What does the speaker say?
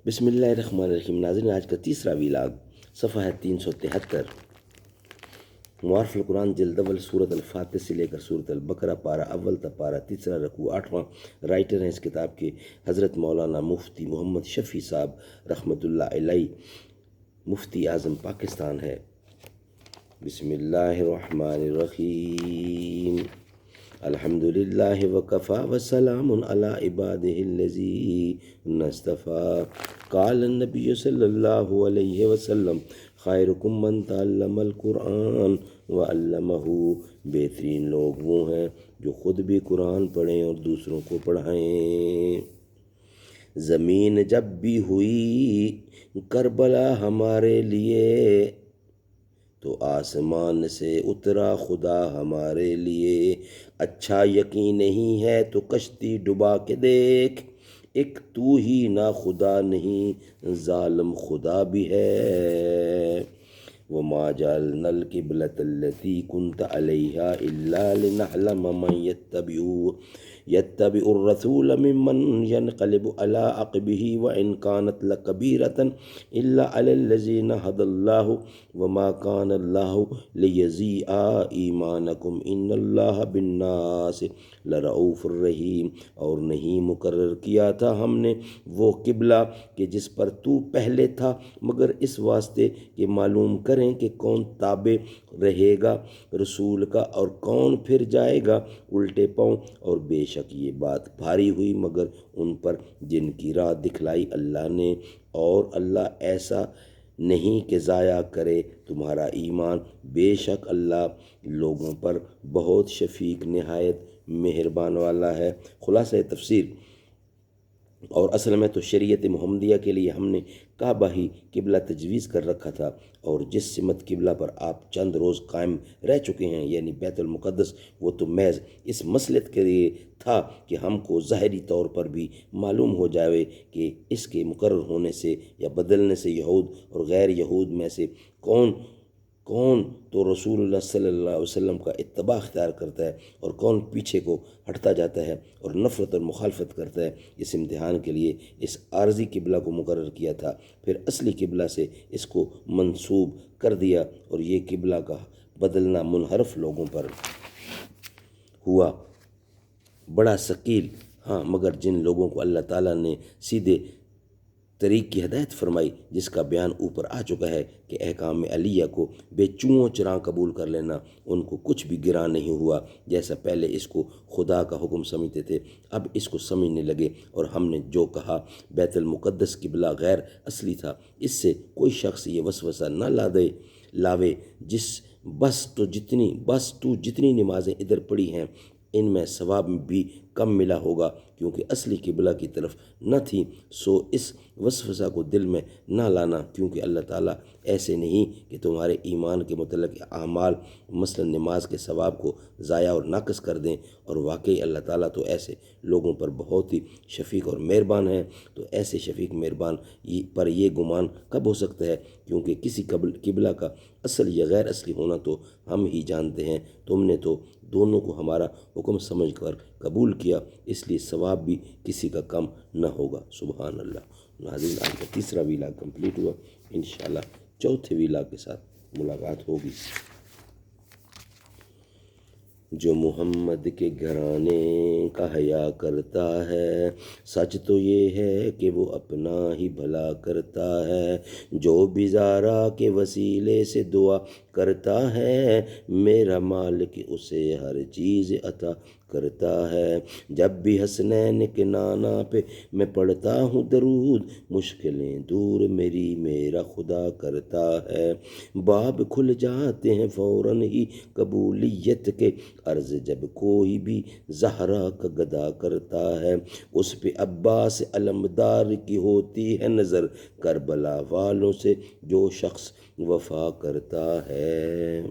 بسم اللہ الرحمن الرحیم۔ ناظرین، آج کا تیسرا ویلاگ صفحہ ہے 373، معارف القرآن جلد اول، سورۃ الفاتح سے لے کر سورۃ البقرہ، پارہ اول تا پارہ تیسرا، رکوع 8واں۔ رائٹر ہیں اس کتاب کے حضرت مولانا مفتی محمد شفیع صاحب رحمۃ اللہ علیہ، مفتی اعظم پاکستان ہے۔ بسم اللہ الرحمن الرحیم۔ الحمد للہ وکفا وسلام علی عبادہ الذین اصطفیٰ۔ قال النبی صلی اللہ علیہ وسلم خیرکم من تعلم القرآن وعلمہ۔ بہترین لوگ وہ ہیں جو خود بھی قرآن پڑھیں اور دوسروں کو پڑھائیں۔ زمین جب بھی ہوئی کربلا ہمارے لیے، تو آسمان سے اترا خدا ہمارے لیے۔ اچھا یقین نہیں ہے تو کشتی ڈبا کے دیکھ، ایک تو ہی نا خدا نہیں ظالم خدا بھی ہے۔ وما جعلنا القبلة التي كنت عليها إلا لنعلم من يتبع الرسول ممن ينقلب على عقبه وإن كانت لكبيرة إلا على الذين هدى الله وما كان الله ليضيع إيمانكم إن الله بالناس لرؤوف الرحیم۔ اور نہیں مقرر کیا تھا ہم نے وہ قبلہ کہ جس پر تو پہلے تھا، مگر اس واسطے کہ معلوم کریں کہ کون تابع رہے گا رسول کا اور کون پھر جائے گا الٹے پاؤں۔ اور بے شک یہ بات بھاری ہوئی مگر ان پر جن کی راہ دکھلائی اللہ نے، اور اللہ ایسا نہیں کہ ضائع کرے تمہارا ایمان۔ بے شک اللہ لوگوں پر بہت شفیق نہایت مہربان والا ہے۔ خلاصہ تفسیر، اور اصل میں تو شریعت محمدیہ کے لیے ہم نے کعبہ ہی قبلہ تجویز کر رکھا تھا، اور جس سمت قبلہ پر آپ چند روز قائم رہ چکے ہیں یعنی بیت المقدس، وہ تو محض اس مصلحت کے لیے تھا کہ ہم کو ظاہری طور پر بھی معلوم ہو جائے کہ اس کے مقرر ہونے سے یا بدلنے سے یہود اور غیر یہود میں سے کون تو رسول اللہ صلی اللہ علیہ وسلم کا اتباع اختیار کرتا ہے اور کون پیچھے کو ہٹتا جاتا ہے اور نفرت اور مخالفت کرتا ہے۔ اس امتحان کے لیے اس عارضی قبلہ کو مقرر کیا تھا، پھر اصلی قبلہ سے اس کو منسوب کر دیا، اور یہ قبلہ کا بدلنا منحرف لوگوں پر ہوا بڑا ثقیل، ہاں مگر جن لوگوں کو اللہ تعالیٰ نے سیدھے طریق کی ہدایت فرمائی، جس کا بیان اوپر آ چکا ہے کہ احکام علیہ کو بے چوں چراں قبول کر لینا، ان کو کچھ بھی گراں نہیں ہوا۔ جیسا پہلے اس کو خدا کا حکم سمجھتے تھے، اب اس کو سمجھنے لگے، اور ہم نے جو کہا بیت المقدس قبلہ غیر اصلی تھا، اس سے کوئی شخص یہ وسوسہ نہ لاوے بس تو جتنی نمازیں ادھر پڑھی ہیں ان میں ثواب بھی کم ملا ہوگا، کیونکہ اصلی قبلہ کی طرف نہ تھی۔ سو اس وسوسہ کو دل میں نہ لانا، کیونکہ اللہ تعالیٰ ایسے نہیں کہ تمہارے ایمان کے متعلق اعمال مثلا نماز کے ثواب کو ضائع اور ناقص کر دیں، اور واقعی اللہ تعالیٰ تو ایسے لوگوں پر بہت ہی شفیق اور مہربان ہیں۔ تو ایسے شفیق مہربان پر یہ گمان کب ہو سکتا ہے، کیونکہ کسی قبلہ کا اصل یا غیر اصلی ہونا تو ہم ہی جانتے ہیں، تم نے تو دونوں کو ہمارا حکم سمجھ کر قبول کیا، اس لیے ثواب بھی کسی کا کم نہ ہوگا۔ سبحان اللہ۔ ناظرین، آج کا تیسرا ویلاگ کمپلیٹ ہوا، انشاءاللہ چوتھے ویلاگ کے ساتھ ملاقات ہوگی۔ جو محمد کے گھرانے کا حیا کرتا ہے، سچ تو یہ ہے کہ وہ اپنا ہی بھلا کرتا ہے۔ جو بھی زارا کے وسیلے سے دعا کرتا ہے، میرا مالک اسے ہر چیز عطا کرتا ہے۔ جب بھی حسنین کے نانا پہ میں پڑھتا ہوں درود، مشکلیں دور میرا خدا کرتا ہے۔ باب کھل جاتے ہیں فوراً ہی قبولیت کے، عرض جب کوئی بھی زہرا کا گدا کرتا ہے۔ اس پہ عباس علمدار کی ہوتی ہے نظر، کربلا والوں سے جو شخص وفا کرتا ہے۔